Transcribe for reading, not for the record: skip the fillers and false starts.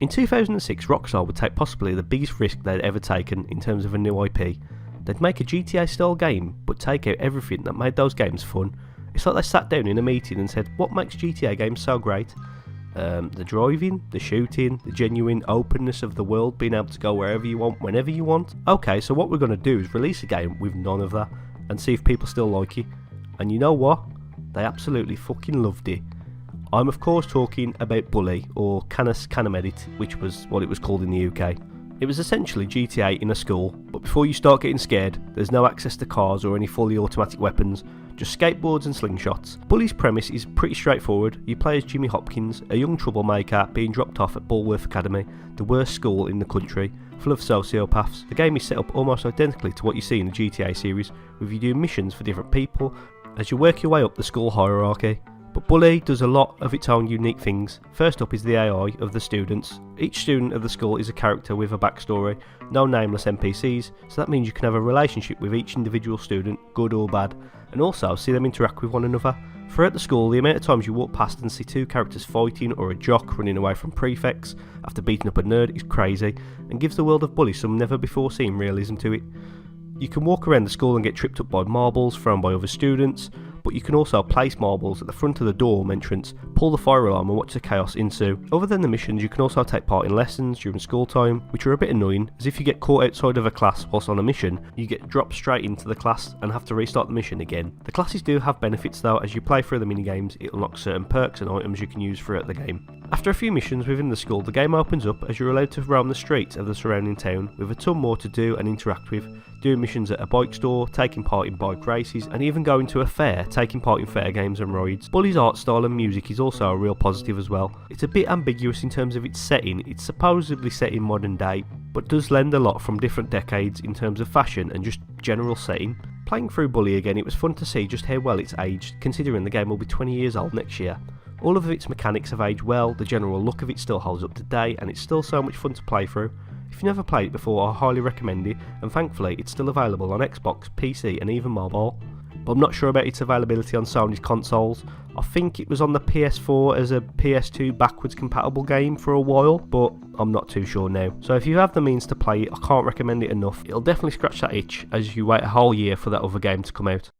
In 2006, Rockstar would take possibly the biggest risk they'd ever taken in terms of a new IP. They'd make a GTA style game, but take out everything that made those games fun. It's like they sat down in a meeting and said, what makes GTA games so great? The driving, the shooting, the genuine openness of the world, being able to go wherever you want, whenever you want. Okay, so what we're going to do is release a game with none of that, and see if people still like it. And you know what? They absolutely fucking loved it. I'm of course talking about Bully, or Canis Canamedit, which was what it was called in the UK. It was essentially GTA in a school, but before you start getting scared, there's no access to cars or any fully automatic weapons, just skateboards and slingshots. Bully's premise is pretty straightforward. You play as Jimmy Hopkins, a young troublemaker being dropped off at Bulworth Academy, the worst school in the country, full of sociopaths. The game is set up almost identically to what you see in the GTA series, with you doing missions for different people as you work your way up the school hierarchy. But Bully does a lot of its own unique things. First up is the AI of the students. Each student of the school is a character with a backstory, no nameless NPCs, so that means you can have a relationship with each individual student, good or bad, and also see them interact with one another. Throughout the school, the amount of times you walk past and see two characters fighting or a jock running away from prefects after beating up a nerd is crazy, and gives the world of Bully some never before seen realism to it. You can walk around the school and get tripped up by marbles thrown by other students, but you can also place marbles at the front of the dorm entrance, pull the fire alarm and watch the chaos ensue. Other than the missions, you can also take part in lessons during school time, which are a bit annoying, as if you get caught outside of a class whilst on a mission, you get dropped straight into the class and have to restart the mission again. The classes do have benefits though. As you play through the minigames, it unlocks certain perks and items you can use throughout the game. After a few missions within the school, the game opens up as you're allowed to roam the streets of the surrounding town, with a ton more to do and interact with, doing missions at a bike store, taking part in bike races, and even going to a fair, taking part in fair games and rides. Bully's art style and music is also a real positive as well. It's a bit ambiguous in terms of its setting. It's supposedly set in modern day, but does lend a lot from different decades in terms of fashion and just general setting. Playing through Bully again, it was fun to see just how well it's aged, considering the game will be 20 years old next year. All of its mechanics have aged well, the general look of it still holds up to date, and it's still so much fun to play through. If you've never played it before, I highly recommend it, and thankfully it's still available on Xbox, PC and even mobile. But I'm not sure about its availability on Sony's consoles. I think it was on the PS4 as a PS2 backwards compatible game for a while, but I'm not too sure now. So if you have the means to play it, I can't recommend it enough. It'll definitely scratch that itch as you wait a whole year for that other game to come out.